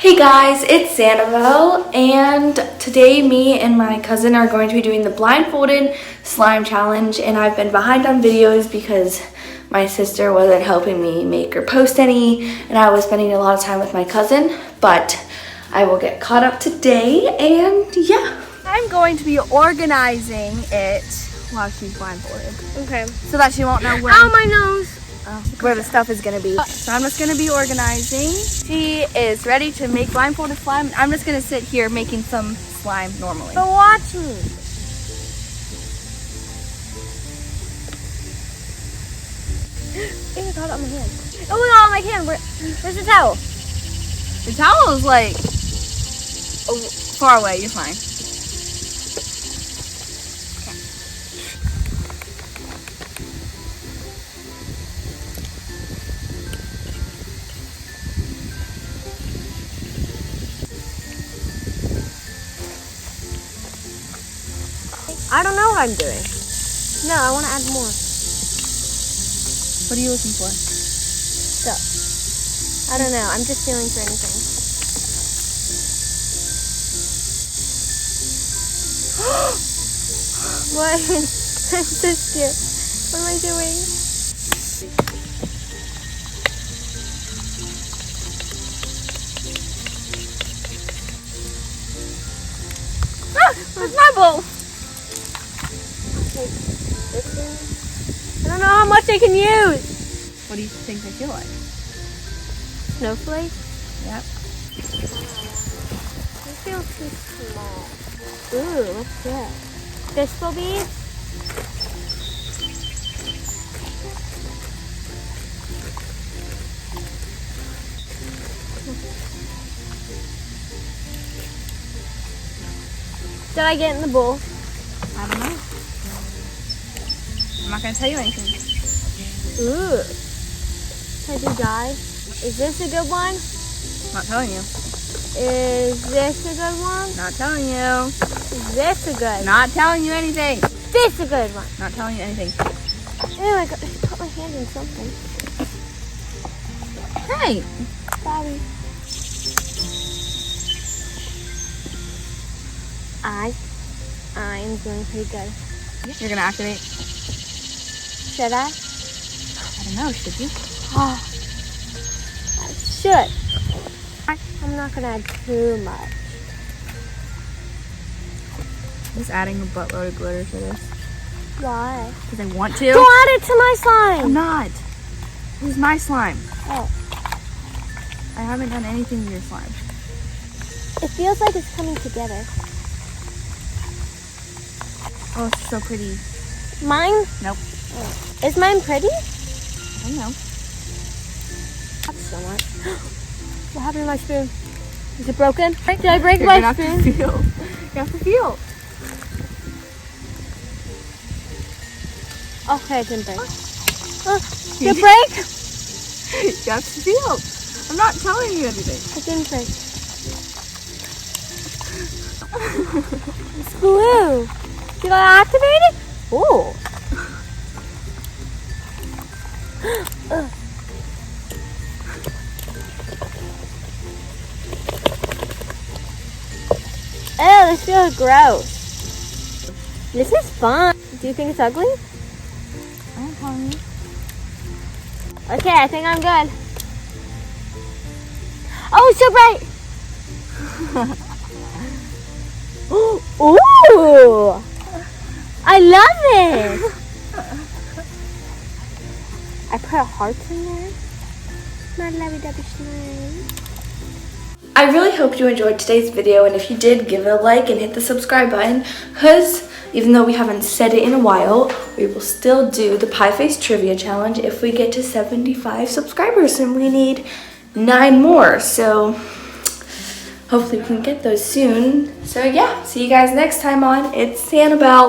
Hey guys, it's Annabelle, and today me and my cousin are going to be doing the Blindfolded Slime Challenge, and I've been behind on videos because my sister wasn't helping me make or post any, and I was spending a lot of time with my cousin, but I will get caught up today, and yeah. I'm going to be organizing it while she's blindfolded. Okay. So that she won't know where. Ow, my nose! Where the stuff is gonna be. So I'm just gonna be organizing. She is ready to make blindfolded slime. I'm just gonna sit here making some slime normally. So watch me. It got on my hand. Oh, it got on my hand. Where's the towel? The towel is like far away. You're fine. I don't know what I'm doing. No, I want to add more. What are you looking for? Stuff. I don't know. I'm just feeling for anything. What? I'm so scared. What am I doing? Ah! Where's my bowl? I don't know how much I can use. What do you think they feel like? Snowflake? Yep. They feel too small. Ooh, what's this? Thistle beads? Did I get in the bowl? I don't know. I'm not gonna tell you anything. Ooh. Can I do dye? Is this a good one? Not telling you. Is this a good one? Not telling you. Is this a good one? Not telling you anything. This a good one? Not telling you anything. Oh my god, I put my hand in something. Hey. Sorry. I'm doing pretty good. You're gonna activate. Should I? I don't know, should you? Oh, I should. I'm not gonna add too much. I'm just adding a buttload of glitter to this. Why? Because I want to. Don't add it to my slime! I'm not. This is my slime. Oh. I haven't done anything to your slime. It feels like it's coming together. Oh, it's so pretty. Mine? Nope. Oh. Is mine pretty? I don't know. That's so much. What happened to my spoon? Is it broken? Did I break my spoon? You have to feel. Okay, it didn't break. Did it break? You have to feel. I'm not telling you anything. It didn't break. It's glue. Did I activate it? Oh. Oh, this feels gross. This is fun. Do you think it's ugly? I don't tell you. Okay, I think I'm good. Oh, it's so bright. Ooh. I love it. I put a heart in there. My lovey-dovey slime. I really hope you enjoyed today's video, and if you did, give it a like and hit the subscribe button, because even though we haven't said it in a while, we will still do the Pie Face Trivia Challenge if we get to 75 subscribers, and we need 9 more, so hopefully we can get those soon. So yeah, see you guys next time on It's Annabelle.